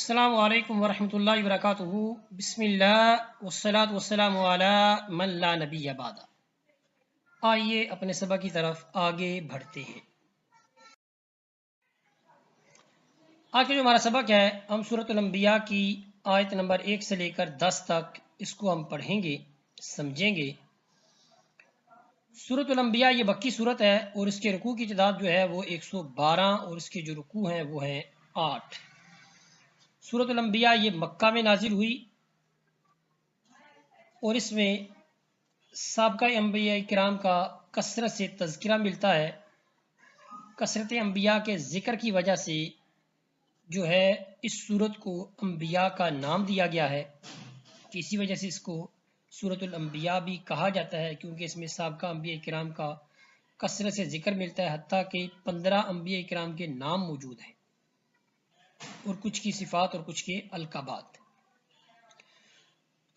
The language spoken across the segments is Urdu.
السلام علیکم ورحمۃ اللہ وبرکاتہ۔ بسم اللہ والصلاۃ والسلام علی من لا نبی بعد۔ آئیے اپنے سبق کی طرف آگے بڑھتے ہیں۔ آج کا جو ہمارا سبق ہے، ہم سورۃ الانبیاء کی آیت نمبر 1 سے لے کر 10 تک اس کو ہم پڑھیں گے، سمجھیں گے۔ سورۃ الانبیاء یہ مکی سورت ہے اور اس کے رکوع کی تعداد جو ہے وہ 112 اور اس کے جو رکوع ہیں وہ ہیں 8۔ سورۃ الانبیاء یہ مکہ میں نازل ہوئی اور اس میں سابقہ انبیاء کرام کا کثرت سے تذکرہ ملتا ہے۔ کثرت انبیاء کے ذکر کی وجہ سے جو ہے اس سورت کو انبیاء کا نام دیا گیا ہے، اسی وجہ سے اس کو سورۃ الانبیاء بھی کہا جاتا ہے، کیونکہ اس میں سابقہ انبیاء کرام کا کثرت سے ذکر ملتا ہے، حتیٰ کہ 15 انبیاء کرام کے نام موجود ہیں اور کچھ کی صفات اور کچھ کے القابات۔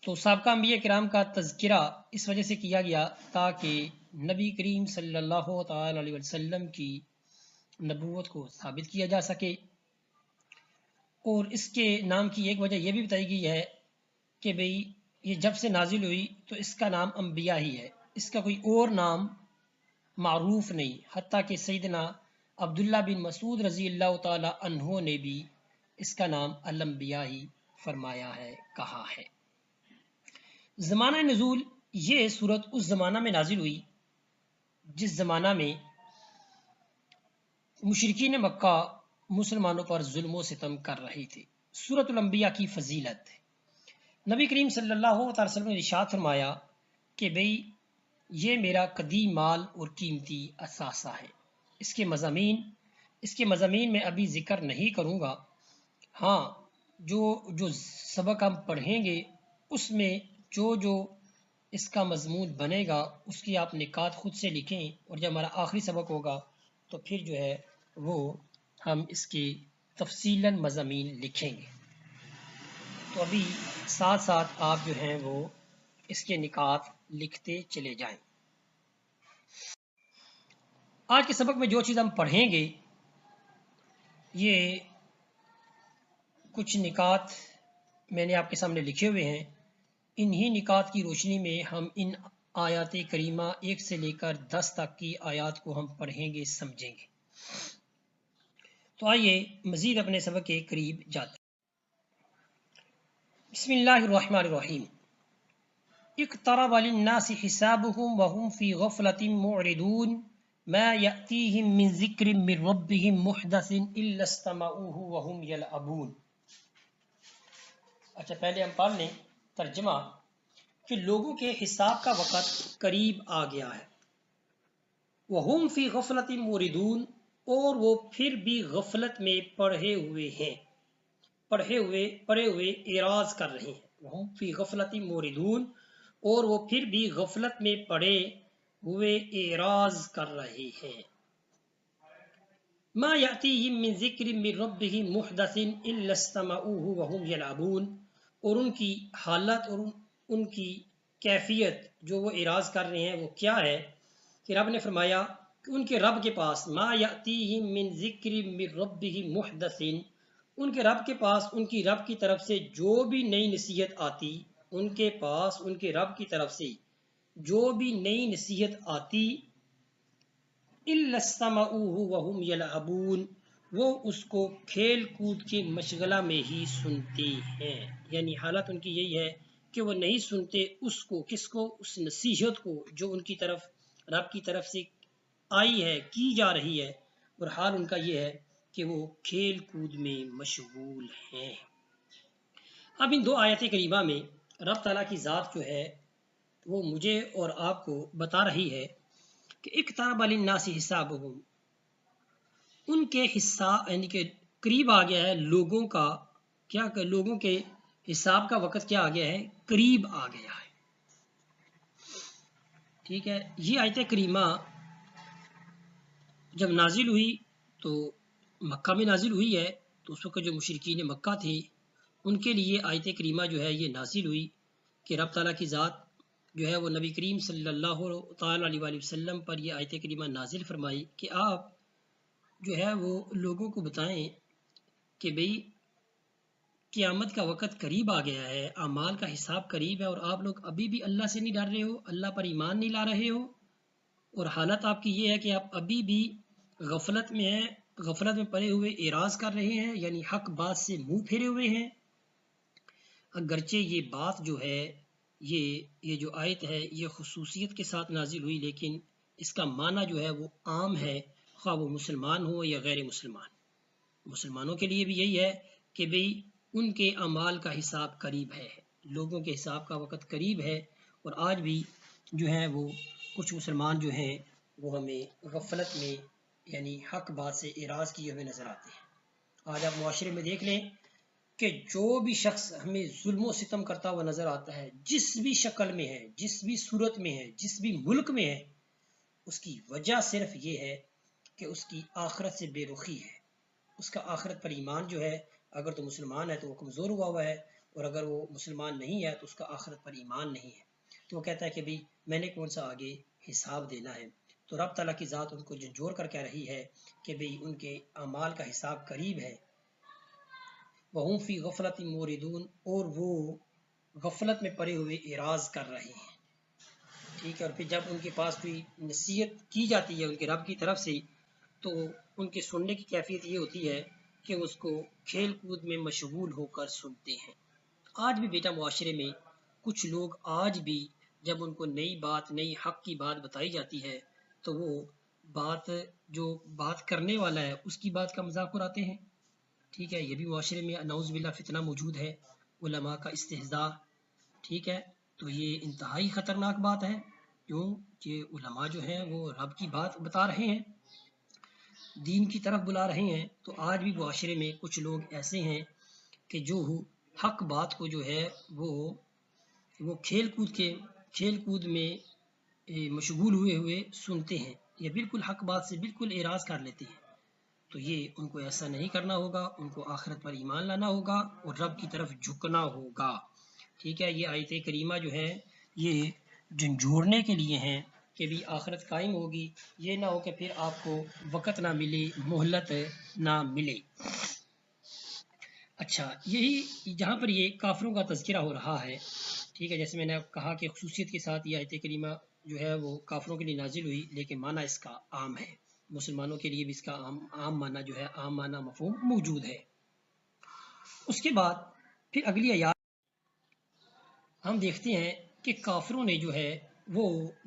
تو سابقہ انبیاء کرام کا تذکرہ اس وجہ سے کیا گیا تاکہ نبی کریم صلی اللہ تعالی علیہ وسلم کی نبوت کو ثابت کیا جا سکے۔ اور اس کے نام کی ایک وجہ یہ بھی بتائی گئی ہے کہ بھئی یہ جب سے نازل ہوئی تو اس کا نام انبیاء ہی ہے، اس کا کوئی اور نام معروف نہیں، حتیٰ کہ سیدنا عبداللہ بن مسعود رضی اللہ تعالی عنہ نے بھی اس کا نام الانبیاء ہی فرمایا ہے، کہا ہے۔ زمانہ نزول، یہ سورت اس زمانہ میں نازل ہوئی جس زمانہ میں مشرکین مکہ مسلمانوں پر ظلم و ستم کر رہے تھے۔ سورۃ الانبیاء کی فضیلت، نبی کریم صلی اللہ علیہ وسلم نے ارشاد فرمایا کہ بھئی یہ میرا قدیم مال اور قیمتی اثاثہ ہے۔ اس کے مضامین میں ابھی ذکر نہیں کروں گا، ہاں جو سبق ہم پڑھیں گے اس میں جو اس کا مضمون بنے گا اس کی آپ نکات خود سے لکھیں، اور جب ہمارا آخری سبق ہوگا تو پھر جو ہے وہ ہم اس کی تفصیلاً مضامین لکھیں گے۔ تو ابھی ساتھ ساتھ آپ جو ہیں وہ اس کے نکات لکھتے چلے جائیں۔ آج کے سبق میں جو چیز ہم پڑھیں گے یہ کچھ نکات میں نے آپ کے سامنے لکھے ہوئے ہیں، انہی نکات کی روشنی میں ہم ان آیات کریمہ 1 سے لے کر 10 تک کی آیات کو ہم پڑھیں گے، سمجھیں گے۔ تو آئیے مزید اپنے سبق کے قریب جاتے ہیں۔ بسم اللہ الرحمن الرحیم۔ اقترب للناس حسابهم وهم في غفلة معرضون ما يأتيهم من ذکر من ربهم محدث الا استمعوه وهم يلعبون۔ اچھا، پہلے ہم پڑھ لیں ترجمہ کہ لوگوں کے حساب کا وقت قریب آ گیا ہے۔ وهم في غفلة معرضون، اور وہ پھر بھی غفلت میں پڑھے ہوئے اعراض کر رہے ہیں۔ وهم في غفلة معرضون، اور وہ پھر بھی غفلت میں پڑے ہوئے اعراض کر رہے ہیں۔ ما يأتيهم من ذکر من ربهم محدث الا استمعوه وهم يلعبون، اور ان کی حالت اور ان کی کیفیت جو وہ اعراض کر رہے ہیں وہ کیا ہے کہ رب نے فرمایا کہ ان کے رب کے پاس ما یأتیہم من ذکر من ربہم محدث، ان کے رب کے پاس ان کی رب کی طرف سے جو بھی نئی نصیحت آتی، ان کے پاس ان کے رب کی طرف سے جو بھی نئی نصیحت آتی، الا استمعوہ وہم یلعبون، وہ اس کو کھیل کود کے مشغلہ میں ہی سنتے ہیں۔ یعنی حالت ان کی یہی ہے کہ وہ نہیں سنتے اس کو، کس کو؟ اس نصیحت کو جو ان کی طرف رب کی طرف سے آئی ہے، کی جا رہی ہے، اور حال ان کا یہ ہے کہ وہ کھیل کود میں مشغول ہیں۔ اب ان دو آیت کریمہ میں رب تعالیٰ کی ذات جو ہے وہ مجھے اور آپ کو بتا رہی ہے کہ اقترب للناس حسابهم، ان کے حصہ یعنی کہ قریب آ گیا ہے لوگوں کا، کیا کہ لوگوں کے حساب کا وقت کیا آ گیا ہے؟ قریب آ گیا ہے۔ ٹھیک ہے، یہ آیت کریمہ جب نازل ہوئی تو مکہ میں نازل ہوئی ہے، تو اس وقت جو مشرکین مکہ تھے ان کے لیے آیت کریمہ جو ہے یہ نازل ہوئی کہ رب تعالیٰ کی ذات جو ہے وہ نبی کریم صلی اللہ تعالیٰ علیہ وآلہ وسلم پر یہ آیت کریمہ نازل فرمائی کہ آپ جو ہے وہ لوگوں کو بتائیں کہ بھئی قیامت کا وقت قریب آ گیا ہے، اعمال کا حساب قریب ہے، اور آپ لوگ ابھی بھی اللہ سے نہیں ڈر رہے ہو، اللہ پر ایمان نہیں لا رہے ہو، اور حالت آپ کی یہ ہے کہ آپ ابھی بھی غفلت میں ہیں، غفلت میں پڑے ہوئے اعراض کر رہے ہیں، یعنی حق بات سے منہ پھیرے ہوئے ہیں۔ اگرچہ یہ بات جو ہے، یہ جو آیت ہے یہ خصوصیت کے ساتھ نازل ہوئی، لیکن اس کا معنی جو ہے وہ عام ہے، خواہ وہ مسلمان ہو یا غیر مسلمان۔ مسلمانوں کے لیے بھی یہی ہے کہ بھئی ان کے اعمال کا حساب قریب ہے، لوگوں کے حساب کا وقت قریب ہے، اور آج بھی جو ہے وہ کچھ مسلمان جو ہیں وہ ہمیں غفلت میں یعنی حق بات سے اعراض کیے ہوئے نظر آتے ہیں۔ آج آپ معاشرے میں دیکھ لیں کہ جو بھی شخص ہمیں ظلم و ستم کرتا ہوا نظر آتا ہے، جس بھی شکل میں ہے، جس بھی صورت میں ہے، جس بھی ملک میں ہے، اس کی وجہ صرف یہ ہے کہ اس کی آخرت سے بے رخی ہے، اس کا آخرت پر ایمان جو ہے، اگر تو مسلمان ہے تو وہ کمزور ہوا ہے، اور اگر وہ مسلمان نہیں ہے تو اس کا آخرت پر ایمان نہیں ہے، تو وہ کہتا ہے کہ بھئی میں نے کون سا آگے حساب دینا ہے۔ تو رب تعالیٰ کی ذات ان کو جھنجھوڑ کر کہہ رہی ہے کہ بھئی ان کے اعمال کا حساب قریب ہے، وَهُمْ فِي غَفْلَةٍ مُورِدُونَ، اور وہ غفلت میں پڑے ہوئے اعراض کر رہے ہیں۔ ٹھیک ہے، اور پھر جب ان کے پاس کوئی نصیحت کی جاتی ہے ان کے رب کی طرف سے، تو ان کے سننے کی کیفیت یہ ہوتی ہے کہ اس کو کھیل کود میں مشغول ہو کر سنتے ہیں۔ آج بھی بیٹا معاشرے میں کچھ لوگ آج بھی جب ان کو نئی بات، نئی حق کی بات بتائی جاتی ہے تو وہ بات جو بات کرنے والا ہے اس کی بات کا مذاق اڑاتے ہیں۔ ٹھیک ہے، یہ بھی معاشرے میں نعوذ باللہ فتنہ موجود ہے، علماء کا استہزاء۔ ٹھیک ہے، تو یہ انتہائی خطرناک بات ہے، کیوں کہ علماء جو ہیں وہ رب کی بات بتا رہے ہیں، دین کی طرف بلا رہے ہیں۔ تو آج بھی معاشرے میں کچھ لوگ ایسے ہیں کہ جو حق بات کو جو ہے وہ کھیل کود میں مشغول ہوئے سنتے ہیں، یا بالکل حق بات سے بالکل اعراض کر لیتے ہیں۔ تو یہ ان کو ایسا نہیں کرنا ہوگا، ان کو آخرت پر ایمان لانا ہوگا اور رب کی طرف جھکنا ہوگا۔ ٹھیک ہے، یہ آیت کریمہ جو ہے یہ جھنجھوڑنے کے لیے ہیں کہ بھی آخرت قائم ہوگی، یہ نہ ہو کہ پھر آپ کو وقت نہ ملے، مہلت نہ ملے۔ اچھا، یہی جہاں پر یہ کافروں کا تذکرہ ہو رہا ہے، ٹھیک ہے، جیسے میں نے کہا کہ خصوصیت کے ساتھ یہ آیت کریمہ جو ہے وہ کافروں کے لیے نازل ہوئی، لیکن معنی اس کا عام ہے، مسلمانوں کے لیے بھی اس کا عام معنی جو ہے، عام معنی مفہوم موجود ہے۔ اس کے بعد پھر اگلی آیات ہم دیکھتے ہیں کہ کافروں نے جو ہے وہ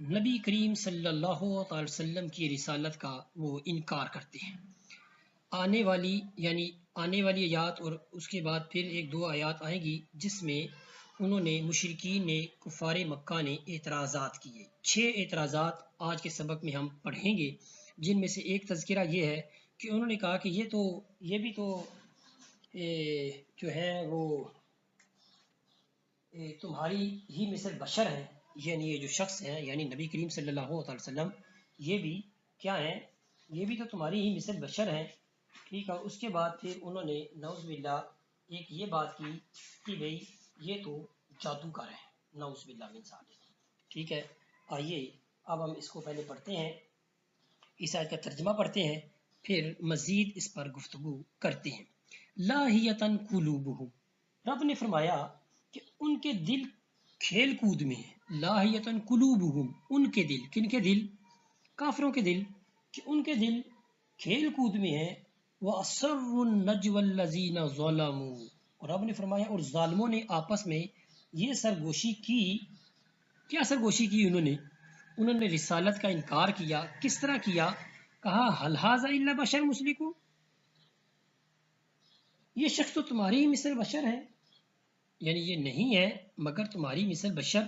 نبی کریم صلی اللہ علیہ وسلم کی رسالت کا وہ انکار کرتے ہیں۔ آنے والی آیات اور اس کے بعد پھر ایک دو آیات آئیں گی جس میں انہوں نے مشرکین نے، کفار مکہ نے اعتراضات کیے۔ 6 اعتراضات آج کے سبق میں ہم پڑھیں گے، جن میں سے ایک تذکرہ یہ ہے کہ انہوں نے کہا کہ یہ بھی تو جو ہے وہ تمہاری ہی مثل بشر ہیں، یعنی یہ جو شخص ہیں یعنی نبی کریم صلی اللہ علیہ وسلم، یہ بھی کیا ہیں، یہ بھی تو تمہاری ہی مثل بشر ہیں۔ ٹھیک ہے، اس کے بعد پھر انہوں نے نعوذ باللہ ایک یہ بات کی کہ بھئی یہ تو جادوگر ہے، نعوذ باللہ من ذالک۔ ٹھیک ہے، آئیے اب ہم اس کو پہلے پڑھتے ہیں، اس آیت کا ترجمہ پڑھتے ہیں، پھر مزید اس پر گفتگو کرتے ہیں۔ لاہیتن قلوبہم، رب نے فرمایا کہ ان کے دل کھیل کود میں ہیں۔ لاہیتن قلوبہم، ان کے دل، کن کے دل؟ کافروں کے دل، کہ ان کے دل کھیل کود میں ہیں۔ وَأَسَرُّوا النَّجْوَى الَّذِينَ ظَلَمُوا، اور رب نے فرمایا اور ظالموں نے آپس میں یہ سرگوشی کی۔ کیا سرگوشی کی انہوں نے رسالت کا انکار کیا۔ کس طرح کیا؟ کہا هَلْ هَذَا إِلَّا بَشَرٌ مِثْلُكُمْ، یہ شخص تو تمہاری ہی مثل بشر ہے، یعنی یہ نہیں ہے مگر تمہاری مثل بشر۔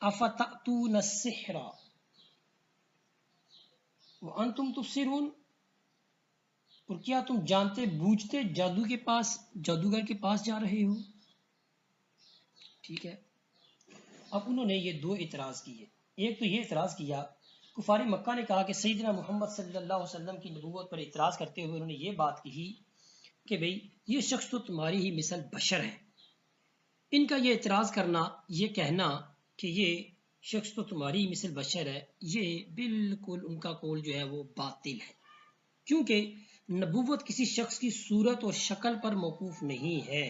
افتأتون السحر وانتم تبصرون، اور کیا تم جانتے بوجھتے جادوگر کے پاس جا رہے ہو۔ ٹھیک ہے، اب انہوں نے یہ دو اعتراض کیے۔ ایک تو یہ اعتراض کیا، کفار مکہ نے کہا کہ سیدنا محمد صلی اللہ علیہ وسلم کی نبوت پر اعتراض کرتے ہوئے انہوں نے یہ بات کہی کہ بھئی یہ شخص تو تمہاری ہی مثل بشر ہے۔ ان کا یہ اعتراض کرنا، یہ کہنا کہ یہ شخص تو تمہاری مثل بشر ہے، یہ بالکل ان کا قول جو ہے وہ باطل ہے، کیونکہ نبوت کسی شخص کی صورت اور شکل پر موقوف نہیں ہے،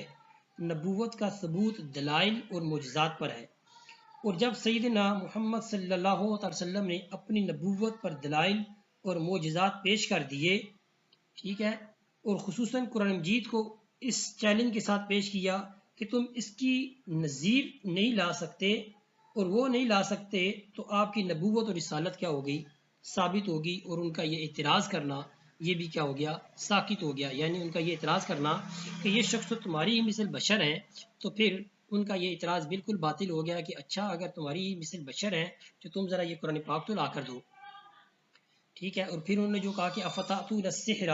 نبوت کا ثبوت دلائل اور معجزات پر ہے، اور جب سیدنا محمد صلی اللہ علیہ وسلم نے اپنی نبوت پر دلائل اور معجزات پیش کر دیے، ٹھیک ہے، اور خصوصاً قرآن مجید کو اس چیلنج کے ساتھ پیش کیا کہ تم اس کی نظیر نہیں لا سکتے اور وہ نہیں لا سکتے، تو آپ کی نبوت اور رسالت کیا ہوگی؟ ثابت ہوگی، اور ان کا یہ اعتراض کرنا یہ بھی کیا ہو گیا؟ ساکت ہو گیا، یعنی ان کا یہ اعتراض کرنا کہ یہ شخص تو تمہاری ہی مثل بشر ہیں، تو پھر ان کا یہ اعتراض بالکل باطل ہو گیا کہ اچھا اگر تمہاری ہی مثل بشر ہیں تو تم ذرا یہ قرآن پاک تو لا کر دو، ٹھیک ہے۔ اور پھر انہوں نے جو کہا کہ افتاتون السحر،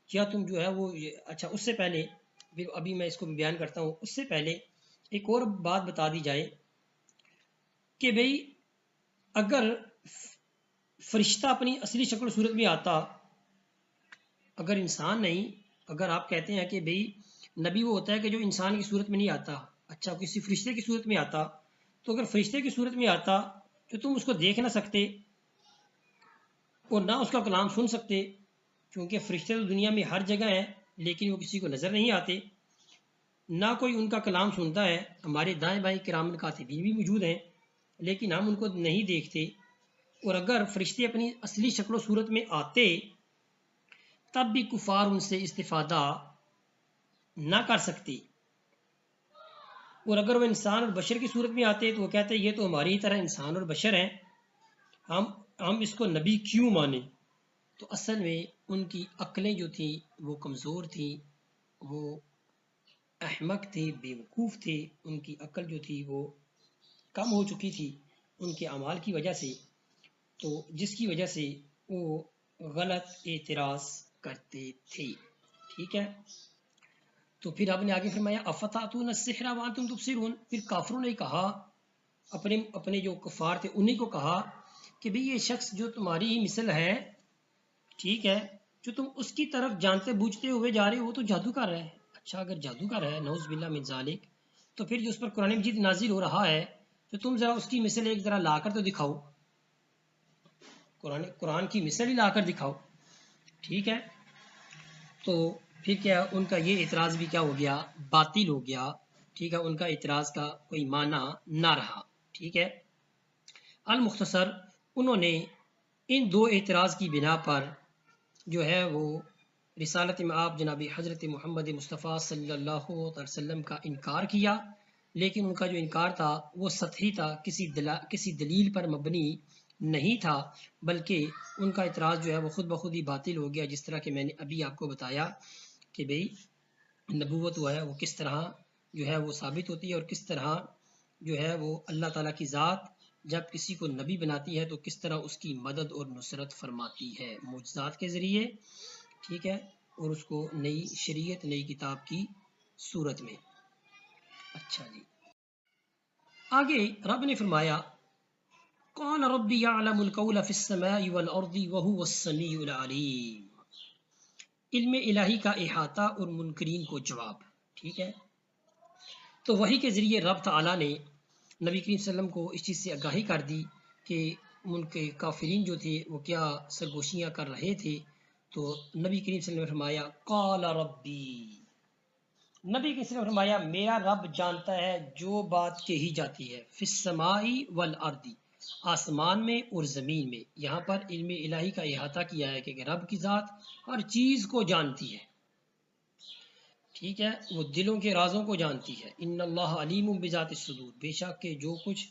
کیا تم جو ہے وہ، اچھا اس سے پہلے پھر ابھی میں اس کو بیان کرتا ہوں، اس سے پہلے ایک اور بات بتا دی جائے کہ بھئی اگر فرشتہ اپنی اصلی شکل و صورت میں آتا، اگر انسان نہیں، اگر آپ کہتے ہیں کہ بھئی نبی وہ ہوتا ہے کہ جو انسان کی صورت میں نہیں آتا، اچھا کسی فرشتے کی صورت میں آتا، تو اگر فرشتے کی صورت میں آتا تو تم اس کو دیکھ نہ سکتے اور نہ اس کا کلام سن سکتے، کیونکہ فرشتے تو دنیا میں ہر جگہ ہیں لیکن وہ کسی کو نظر نہیں آتے، نہ کوئی ان کا کلام سنتا ہے، ہمارے دائیں بائیں کرام کاتبین بھی موجود ہیں لیکن ہم ان کو نہیں دیکھتے، اور اگر فرشتے اپنی اصلی شکل و صورت میں آتے تب بھی کفار ان سے استفادہ نہ کر سکتے، اور اگر وہ انسان اور بشر کی صورت میں آتے تو وہ کہتے یہ تو ہماری طرح انسان اور بشر ہیں، ہم اس کو نبی کیوں مانیں؟ تو اصل میں ان کی عقلیں جو تھیں وہ کمزور تھیں، وہ احمق تھے، بیوقوف تھے، ان کی عقل جو تھی وہ کم ہو چکی تھی ان کے اعمال کی وجہ سے، تو جس کی وجہ سے وہ غلط اعتراض کرتے تھے، ٹھیک ہے۔ تو پھر آپ نے آگے فرمایا افتاتون السحر وانتم تبصرون، پھر کافروں نے کہا، اپنے جو کفار تھے انہی کو کہا کہ بھئی یہ شخص جو تمہاری ہی مثل ہے، ٹھیک ہے، جو تم اس کی طرف جانتے بوجھتے ہوئے جا رہے ہو وہ تو جادو کر رہا ہے، اچھا اگر جادو کر رہا ہے نعوذ باللہ من ذالک، تو پھر جو اس پر قرآن مجید نازل ہو رہا ہے تو تم ذرا اس کی مثل ایک ذرا لا کر تو دکھاؤ، قرآن کی مثل ہی لا کر دکھاؤ، ٹھیک ہے۔ تو پھر کیا ان کا یہ اعتراض بھی کیا ہو گیا؟ باطل ہو گیا، ٹھیک ہے، ان کا اعتراض کا کوئی معنی نہ رہا، ٹھیک ہے۔ المختصر انہوں نے ان دو اعتراض کی بنا پر جو ہے وہ رسالت میں آپ جناب حضرت محمد مصطفیٰ صلی اللہ علیہ وسلم کا انکار کیا، لیکن ان کا جو انکار تھا وہ سطحی تھا، کسی دلیل پر مبنی نہیں تھا، بلکہ ان کا اعتراض جو ہے وہ خود بخود ہی باطل ہو گیا، جس طرح کہ میں نے ابھی آپ کو بتایا کہ بھئی نبوت وہ ہے وہ کس طرح جو ہے وہ ثابت ہوتی ہے، اور کس طرح جو ہے وہ اللہ تعالیٰ کی ذات جب کسی کو نبی بناتی ہے تو کس طرح اس کی مدد اور نصرت فرماتی ہے معجزات کے ذریعے، ٹھیک ہے، اور اس کو نئی شریعت نئی کتاب کی صورت میں۔ اچھا جی، آگے رب نے فرمایا قال ربی یعلم القول فی السماء والارض وهو السمیع العلیم، علم الہی کا احاطہ اور منکرین کو جواب، ٹھیک ہے۔ تو وحی کے ذریعے رب تعالیٰ نے نبی کریم صلی اللہ علیہ وسلم کو اس چیز سے آگاہی کر دی کہ ان کے کافرین جو تھے وہ کیا سرگوشیاں کر رہے تھے، تو نبی کریم صلی اللہ علیہ وسلم نے فرمایا قال ربی، نبی کریم صلی اللہ علیہ وسلم نے فرمایا میرا رب جانتا ہے جو بات کہی جاتی ہے، فی السماء والارض، آسمان میں اور زمین میں، یہاں پر علم الہی کا احاطہ کیا ہے کہ رب کی ذات ہر چیز کو جانتی ہے، ٹھیک ہے، وہ دلوں کے رازوں کو جانتی ہے، ان اللہ علیم بذات الصدور، بے شک کہ جو کچھ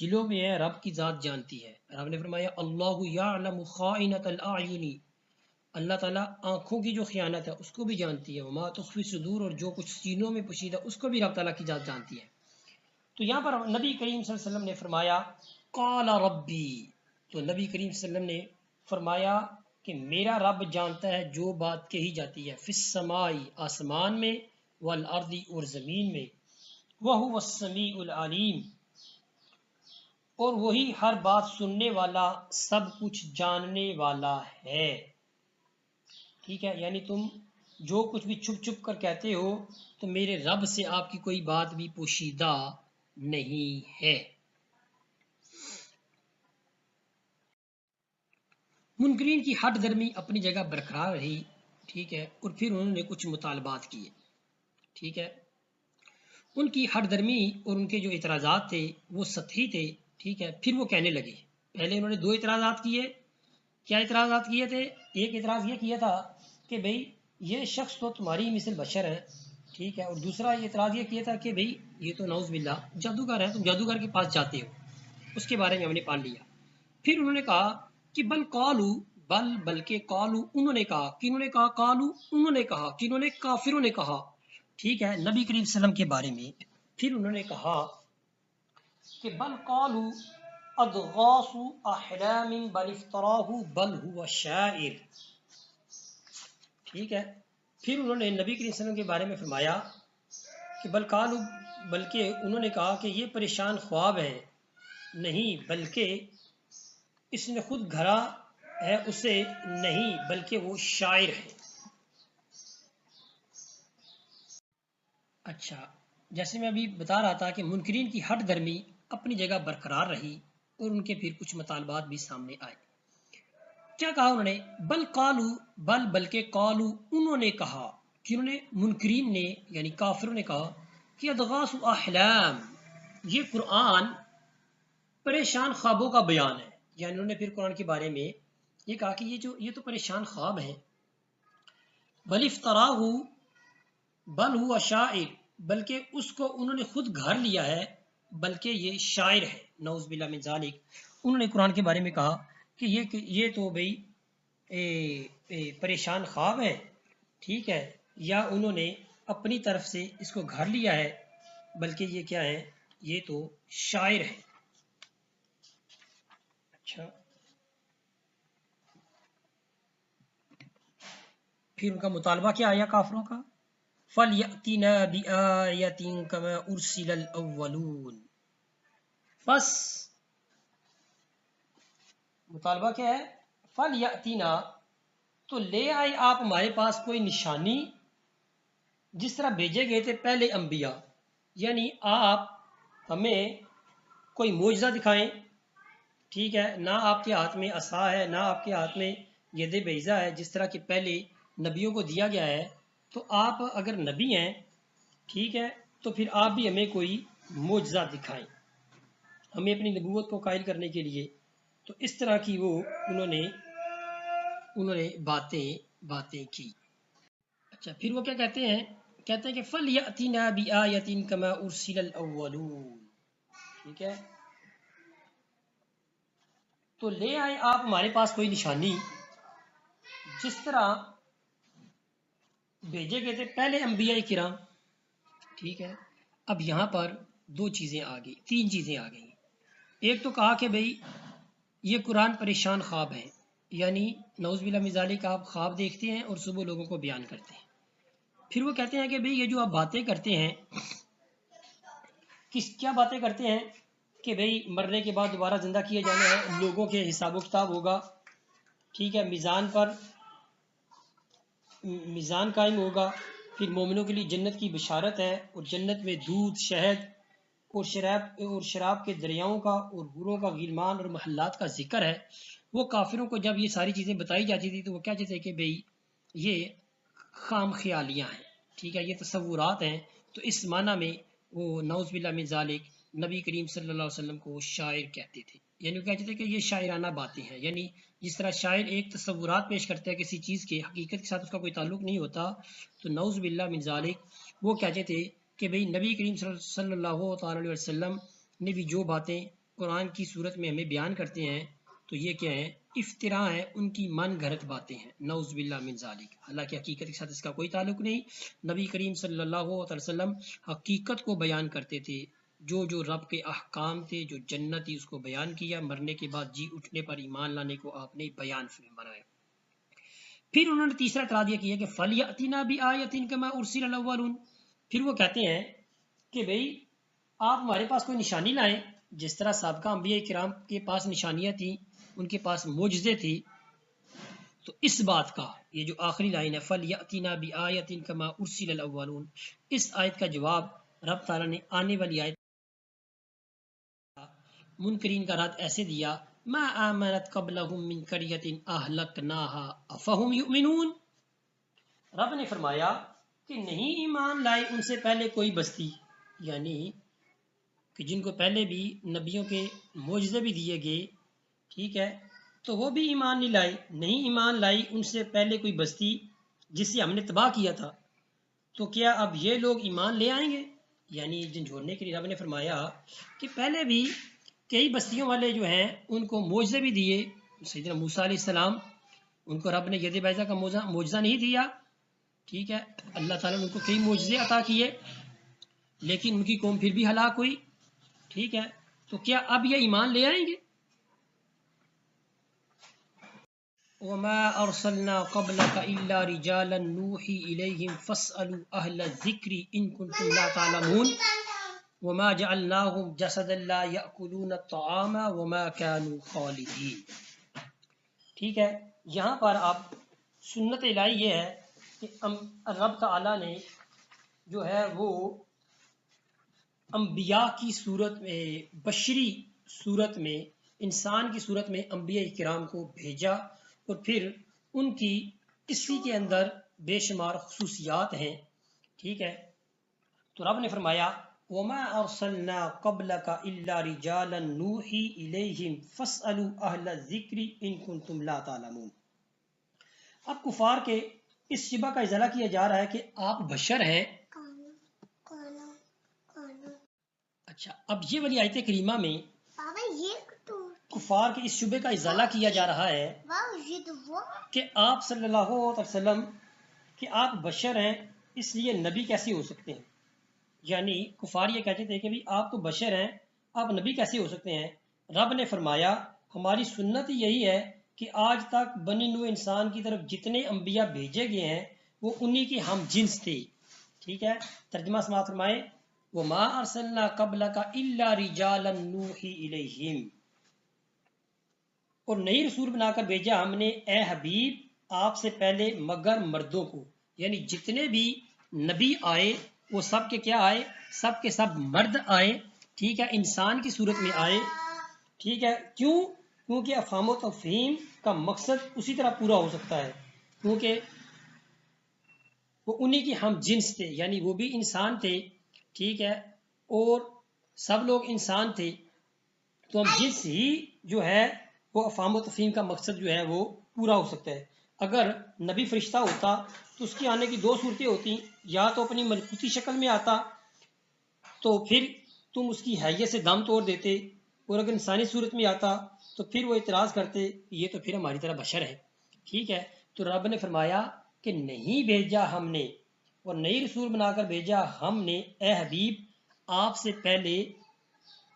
دلوں میں ہے رب کی ذات جانتی ہے۔ رب نے فرمایا اللہ یعلم خائنۃ الاعین، اللہ تعالیٰ آنکھوں کی جو خیانت ہے اس کو بھی جانتی ہے، وما تخفی صدور، اور جو کچھ سینوں میں پوشیدہ اس کو بھی رب تعالیٰ کی ذات جانتی ہے۔ تو یہاں پر نبی کریم صلی اللہ علیہ وسلم نے فرمایا قال ربی، تو نبی کریم صلی اللہ علیہ وسلم نے فرمایا کہ میرا رب جانتا ہے جو بات کہی جاتی ہے، فی السماء آسمان میں، والارض اور زمین میں، وہو السمیع العلیم، اور وہی ہر بات سننے والا سب کچھ جاننے والا ہے، ٹھیک ہے، یعنی تم جو کچھ بھی چھپ چھپ کر کہتے ہو تو میرے رب سے آپ کی کوئی بات بھی پوشیدہ نہیں ہے۔ منکرین کی ہٹ درمی اپنی جگہ برقرار رہی، ٹھیک ہے، اور پھر انہوں نے کچھ مطالبات کیے، ٹھیک ہے۔ ان کی ہٹ درمی اور ان کے جو اعتراضات تھے وہ سطحی تھے، ٹھیک ہے. پھر وہ کہنے لگے، پہلے انہوں نے دو اعتراضات کیے. کیا اعتراضات کیے تھے؟ ایک اعتراض یہ کیا تھا کہ بھئی یہ شخص تو تمہاری مثل بشر ہے، ٹھیک ہے. اور دوسرا اعتراض یہ کیا تھا کہ بھئی یہ تو نعوذ باللہ جادوگر ہے، تم جادوگر کے پاس جاتے ہو. اس کے بارے میں ہم نے پڑھ لیا. پھر انہوں نے کہا کہ بلکہ قالو انہوں نے کہا، کنہوں نے کہا؟ قالو انہوں نے کہا، کنہوں نے؟ کافروں نے کہا، ٹھیک ہے، نبی کریم صلی اللہ علیہ وسلم کے بارے میں. پھر انہوں نے کہا کہ بل قالو اضغاث احلام بل افتراہ بل هو شاعر، ٹھیک ہے. پھر انہوں نے نبی کریم صلی اللہ علیہ وسلم کے بارے میں فرمایا کہ بل قالو، بلکہ انہوں نے کہا کہ یہ پریشان خواب ہے، نہیں بلکہ اس نے خود گھڑا ہے اسے، نہیں بلکہ وہ شاعر ہے. اچھا، جیسے میں ابھی بتا رہا تھا کہ منکرین کی ہٹ درمی اپنی جگہ برقرار رہی اور ان کے پھر کچھ مطالبات بھی سامنے آئے. کیا کہا انہوں نے؟ بل قالو، بلکہ قالو انہوں نے کہا، کنہوں نے؟ منکرین نے یعنی کافروں نے کہا کہ اضغاث احلام، یہ قرآن پریشان خوابوں کا بیان ہے. یعنی انہوں نے پھر قرآن کے بارے میں یہ کہا کہ یہ تو پریشان خواب ہیں. بل افتراہ بل ہوا شاعر، بلکہ اس کو انہوں نے خود گھڑ لیا ہے، بلکہ یہ شاعر ہے، نعوذ باللہ من ذالک. انہوں نے قرآن کے بارے میں کہا کہ یہ تو بھئی پریشان خواب ہے، ٹھیک ہے، یا انہوں نے اپنی طرف سے اس کو گھڑ لیا ہے، بلکہ یہ کیا ہے؟ یہ تو شاعر ہے. اچھا، پھر ان کا مطالبہ کیا آیا کافروں کا؟ فَلْيَأْتِنَا بِآيَةٍ كَمَا أُرْسِلَ الْأَوَّلُونَ. بس مطالبہ کیا ہے؟ فَلْيَأْتِنَا، تو لے آئے آپ ہمارے پاس کوئی نشانی جس طرح بھیجے گئے تھے پہلے انبیاء. یعنی آپ ہمیں کوئی معجزہ دکھائیں، ٹھیک ہے، نہ آپ کے ہاتھ میں عصا ہے، نہ آپ کے ہاتھ میں ید بیضا ہے جس طرح کہ پہلے نبیوں کو دیا گیا ہے. تو آپ اگر نبی ہیں، ٹھیک ہے، تو پھر آپ بھی ہمیں کوئی معجزہ دکھائیں ہمیں اپنی نبوت کو قائل کرنے کے لیے. تو اس طرح کی انہوں نے باتیں کی. اچھا، پھر وہ کیا کہتے ہیں کہ فَلْيَأْتِنَا بِآيَةٍ كَمَا أُرْسِلَ الْأَوَّلُونَ، ٹھیک ہے، تو لے آئے آپ ہمارے پاس کوئی نشانی جس طرح بھیجے گئے تھے پہلے انبیاء کرام، ٹھیک ہے. اب یہاں پر تین چیزیں آ گئی. ایک تو کہا کہ بھئی یہ قرآن پریشان خواب ہے، یعنی نعوذ باللہ من ذالک آپ خواب دیکھتے ہیں اور صبح لوگوں کو بیان کرتے ہیں. پھر وہ کہتے ہیں کہ بھئی یہ جو آپ باتیں کرتے ہیں، کیا باتیں کرتے ہیں؟ کہ بھئی مرنے کے بعد دوبارہ زندہ کیے جانا ہے، لوگوں کے حساب و کتاب ہوگا، ٹھیک ہے، میزان قائم ہوگا، پھر مومنوں کے لیے جنت کی بشارت ہے، اور جنت میں دودھ، شہد اور شراب کے دریاؤں کا اور حوروں کا غلمان اور محلات کا ذکر ہے. وہ کافروں کو جب یہ ساری چیزیں بتائی جاتی تھی تو وہ کہتے تھے کہ بھئی یہ خام خیالیاں ہیں، ٹھیک ہے، یہ تصورات ہیں. تو اس معنی میں وہ نعوذ باللہ من ذالک نبی کریم صلی اللہ علیہ وسلم کو شاعر کہتے تھے. یعنی وہ کہتے تھے کہ یہ شاعرانہ باتیں ہیں. یعنی جس طرح شاعر ایک تصورات پیش کرتا ہے کسی چیز کے، حقیقت کے ساتھ اس کا کوئی تعلق نہیں ہوتا، تو نعوذ باللہ من ذالک وہ کہتے تھے کہ بھئی نبی کریم صلی اللہ علیہ وسلم نے بھی جو باتیں قرآن کی صورت میں ہمیں بیان کرتے ہیں تو یہ کیا ہے؟ افتراء ہے، ان کی من گھڑت باتیں ہیں، نعوذ باللہ من ذالک. حالانکہ حقیقت کے ساتھ اس کا کوئی تعلق نہیں. نبی کریم صلی اللہ علیہ وسلم حقیقت کو بیان کرتے تھے، جو رب کے احکام تھے، جو جنت تھی اس کو بیان کیا، مرنے کے بعد جی اٹھنے پر ایمان لانے کو آپ نے بیان فرمایا. پھر انہوں نے تیسرا اعتراض یہ کیا کہ فَلْيَأْتِنَا بِآيَةٍ كَمَا أُرْسِلَ الْأَوَّلُونَ. پھر وہ کہتے ہیں کہ بھئی آپ ہمارے پاس کوئی نشانی لائیں جس طرح سابقہ انبیاء کرام کے پاس نشانیاں تھیں، ان کے پاس معجزے تھی. تو اس بات کا یہ جو آخری لائن ہے فَلْيَأْتِنَا بِآيَةٍ كَمَا أُرْسِلَ الْأَوَّلُونَ، اس آیت کا جواب رب تعالیٰ نے آنے والی آیت منکرین کا رد ایسے دیا ما آمنت قبلہم من قریۃ اہلکناها افہم یؤمنون. رب نے فرمایا کہ نہیں ایمان لائے ان سے پہلے کوئی بستی یعنی کہ جن کو پہلے بھی نبیوں کے معجزے بھی دیے گئے، ٹھیک ہے، تو وہ بھی ایمان نہیں ایمان لائی ان سے پہلے کوئی بستی جسے ہم نے تباہ کیا تھا، تو کیا اب یہ لوگ ایمان لے آئیں گے؟ یعنی جھنجھوڑنے کے لیے رب نے فرمایا کہ پہلے بھی کئی بستیوں والے جو ہیں ان کو معجزے بھی دیے، سیدنا موسیٰ علیہ السلام، ان کو رب نے ید بیضہ کا معجزہ نہیں دیا، ٹھیک ہے، اللہ تعالیٰ نے ان کو کئی معجزے عطا کیے، لیکن ان کی قوم پھر بھی ہلاک ہوئی، ٹھیک ہے، تو کیا اب یہ ایمان لے آئیں گے؟ وما ارسلنا قبلك الا رجالا نوحي اليهم فاسالوا اهل الذكر ان كنتم لا تعلمون وما جعلناهم جسدا لا ياكلون الطعام وما كانوا خالدين. ٹھیک ہے، یہاں پر اب سنت الہی یہ ہے کہ رب تعالیٰ نے جو ہے وہ انبیاء کی صورت میں، بشری صورت میں، انسان کی صورت میں انبیاء کرام کو بھیجا، اور پھر ان کی اسی کے اندر بے شمار خصوصیات ہیں، ٹھیک ہے، تو رب نے فرمایا وما ارسلنا قبلك الا رجالا نوحي اليهم فاسالوا اهل الذكر ان كنتم لا تعلمون. اب کفار کے اس شبہ کا ازالہ کیا جا رہا ہے کہ آپ بشر ہیں. اچھا، اب یہ والی آیت کریمہ میں کفار کے اس شبے کا ازالہ کیا جا رہا ہے کہ آپ صلی اللہ علیہ وسلم کہ آپ بشر ہیں، اس لیے نبی کیسے ہو سکتے ہیں؟ یعنی کفار یہ کہتے تھے کہ بھی آپ تو بشر ہیں، آپ نبی کیسے ہو سکتے ہیں؟ رب نے فرمایا ہماری سنت یہی ہے کہ آج تک بنی نوع انسان کی طرف جتنے انبیاء بھیجے گئے ہیں وہ انہی کی ہم جنس تھے، ٹھیک ہے. ترجمہ سماعت فرمائے وما ارسلنا قبلک الا رجالا نوحی الیہم، اور نئی رسول بنا کر بھیجا ہم نے اے حبیب آپ سے پہلے مگر مردوں کو، یعنی جتنے بھی نبی آئے وہ سب کے کیا آئے؟ سب کے سب مرد آئے، ٹھیک ہے، انسان کی صورت میں آئے، ٹھیک ہے. کیونکہ افہام و تفہیم کا مقصد اسی طرح پورا ہو سکتا ہے، کیونکہ وہ انہی کی ہم جنس تھے، یعنی وہ بھی انسان تھے، ٹھیک ہے، اور سب لوگ انسان تھے، تو ہم جنس ہی جو ہے وہ افہام و تفہیم کا مقصد جو ہے وہ پورا ہو سکتا ہے. اگر نبی فرشتہ ہوتا تو اس کی آنے کی دو صورتیں ہوتی، یا تو اپنی ملکوتی شکل میں آتا تو پھر تم اس کی حیثیت سے دم توڑ دیتے، اور اگر انسانی صورت میں آتا تو پھر وہ اعتراض کرتے یہ تو پھر ہماری طرح بشر ہے، ٹھیک ہے. تو رب نے فرمایا کہ نہیں بھیجا ہم نے، اور نئی رسول بنا کر بھیجا ہم نے اے حبیب آپ سے پہلے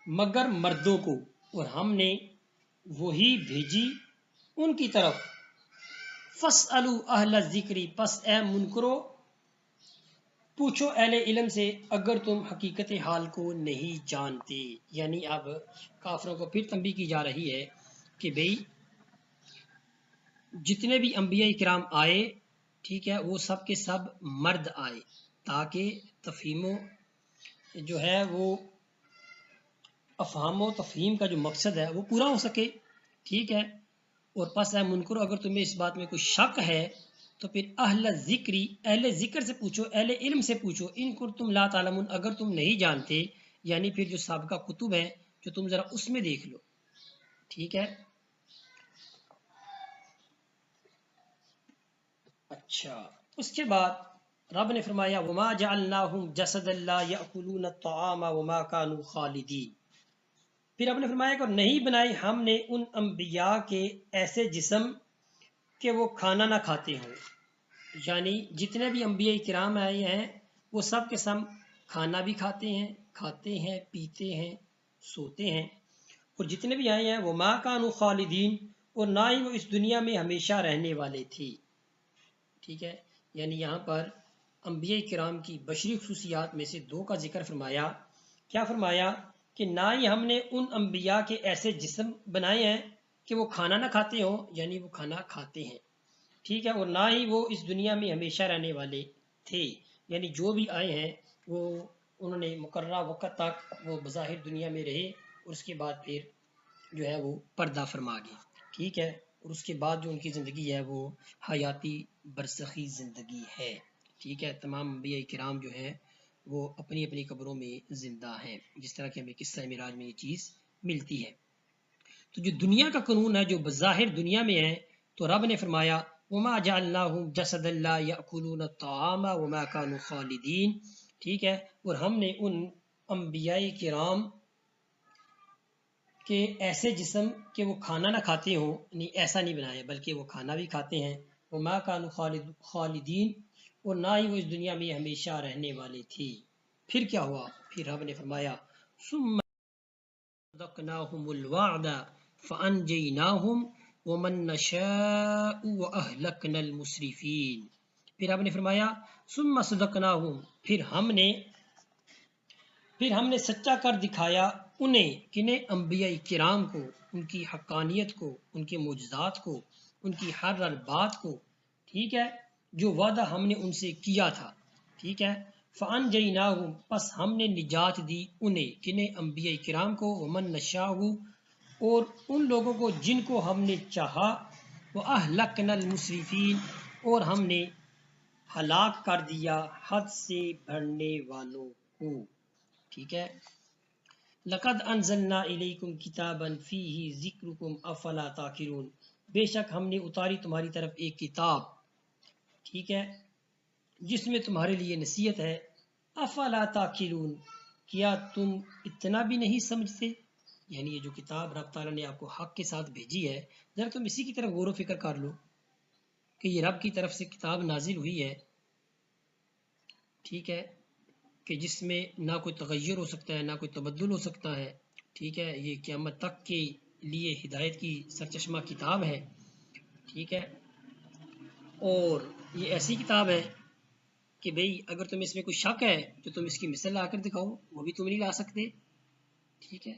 مگر مردوں کو، اور ہم نے وہی بھیجی ان کی طرف. فاسألوا اہل الذکر، پس اے منکرو پوچھو اہل علم سے اگر تم حقیقت حال کو نہیں جانتے. یعنی اب کافروں کو پھر تنبیہ کی جا رہی ہے کہ بھئی جتنے بھی انبیاء کرام آئے، ٹھیک ہے، وہ سب کے سب مرد آئے تاکہ تفہیموں جو ہے وہ افہام و تفہیم کا جو مقصد ہے وہ پورا ہو سکے، ٹھیک ہے. اور پس اے منکرو اگر تمہیں اس بات میں کوئی شک ہے تو پھر اہل ذکر سے پوچھو، اہل علم سے پوچھو، ان کنتم لا تعلمون اگر تم نہیں جانتے، یعنی پھر جو سابقہ کتب ہے جو تم ذرا اس میں دیکھ لو، ٹھیک ہے. اچھا، اس کے بعد رب نے فرمایا وما جعلناہم جسدا لا یأکلون الطعام وما كانوا خالدین. پھر رب نے فرمایا کہ نہیں بنائی ہم نے ان انبیاء کے ایسے جسم کہ وہ کھانا نہ کھاتے ہوں. یعنی جتنے بھی انبیاء کرام آئے ہیں وہ سب کے سب کھانا بھی کھاتے ہیں پیتے ہیں سوتے ہیں، اور جتنے بھی آئے ہیں وہ ما کانوا خالدین، اور نہ ہی وہ اس دنیا میں ہمیشہ رہنے والے تھے، ٹھیک ہے. یعنی یہاں پر انبیاء کرام کی بشری خصوصیات میں سے دو کا ذکر فرمایا. کیا فرمایا؟ کہ نہ ہی ہم نے ان انبیاء کے ایسے جسم بنائے ہیں کہ وہ کھانا نہ کھاتے ہوں، یعنی وہ کھانا کھاتے ہیں، ٹھیک ہے، اور نہ ہی وہ اس دنیا میں ہمیشہ رہنے والے تھے، یعنی جو بھی آئے ہیں وہ انہوں نے مقررہ وقت تک وہ بظاہر دنیا میں رہے، اور اس کے بعد پھر جو ہے وہ پردہ فرما گئے، ٹھیک ہے، اور اس کے بعد جو ان کی زندگی ہے وہ حیاتی برزخی زندگی ہے، ٹھیک ہے. تمام انبیاء کرام جو ہیں وہ اپنی اپنی قبروں میں زندہ ہیں، جس طرح کہ ہمیں قصہ معراج میں یہ چیز ملتی ہے۔ تو جو دنیا کا قانون ہے، جو بظاہر دنیا میں ہے، تو رب نے فرمایا وما جعلناهم جسدا لا يأكلون الطعام وما كانوا خالدین، ٹھیک ہے، اور ہم نے ان انبیاء کرام کہ ایسے جسم کہ وہ کھانا نہ کھاتے ہوں، نہیں ایسا نہیں بنایا، بلکہ وہ کھانا بھی کھاتے ہیں، وما كانوا خالدین، اور نہ ہی وہ اس دنیا میں ہمیشہ رہنے والے تھی۔ پھر کیا ہوا؟ پھر رب نے فرمایا ثم صدقناهم الوعد فانجیناهم ومن نشاء واهلكنا المسرفین۔ پھر آپ نے فرمایا ثم صدقناهم، پھر ہم نے سچا کر دکھایا انہیں، کنہیں؟ انبیاء کرام کو، ان کی حقانیت کو، ان کے معجزات کو، ان کی ہر بات کو، ٹھیک ہے، جو وعدہ ہم نے ان سے کیا تھا، ٹھیک ہے، فانجیناهم، پس ہم نے نجات دی انہیں، کنہیں؟ انبیاء کرام کو، ومن نشاء، اور ان لوگوں کو جن کو ہم نے چاہا، واہلکنا المسرفین، اور ہم نے ہلاک کر دیا حد سے بڑھنے والوں کو، ٹھیک ہے۔ لقد انزلنا الیکم کتابا فیہ ذکرکم افلا تعقلون، بے شک ہم نے اتاری تمہاری طرف ایک کتاب، ٹھیک ہے، جس میں تمہارے لیے نصیحت ہے، افلا تعقلون، کیا تم اتنا بھی نہیں سمجھتے؟ یعنی یہ جو کتاب رب تعالیٰ نے آپ کو حق کے ساتھ بھیجی ہے، ذرا تم اسی کی طرف غور و فکر کر لو کہ یہ رب کی طرف سے کتاب نازل ہوئی ہے، ٹھیک ہے، کہ جس میں نہ کوئی تغیر ہو سکتا ہے، نہ کوئی تبدل ہو سکتا ہے، ٹھیک ہے، یہ قیامت تک کے لیے ہدایت کی سرچشمہ کتاب ہے، ٹھیک ہے، اور یہ ایسی کتاب ہے کہ بھئی اگر تم اس میں کوئی شک ہے تو تم اس کی مثال لا کر دکھاؤ، وہ بھی تم نہیں لا سکتے، ٹھیک ہے،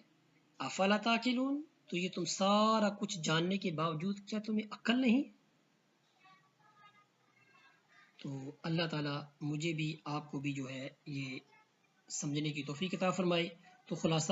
افلا تعقلون، تو یہ تم سارا کچھ جاننے کے باوجود کیا تمہیں عقل نہیں؟ تو اللہ تعالیٰ مجھے بھی آپ کو بھی جو ہے یہ سمجھنے کی توفیق عطا فرمائے۔ تو خلاصہ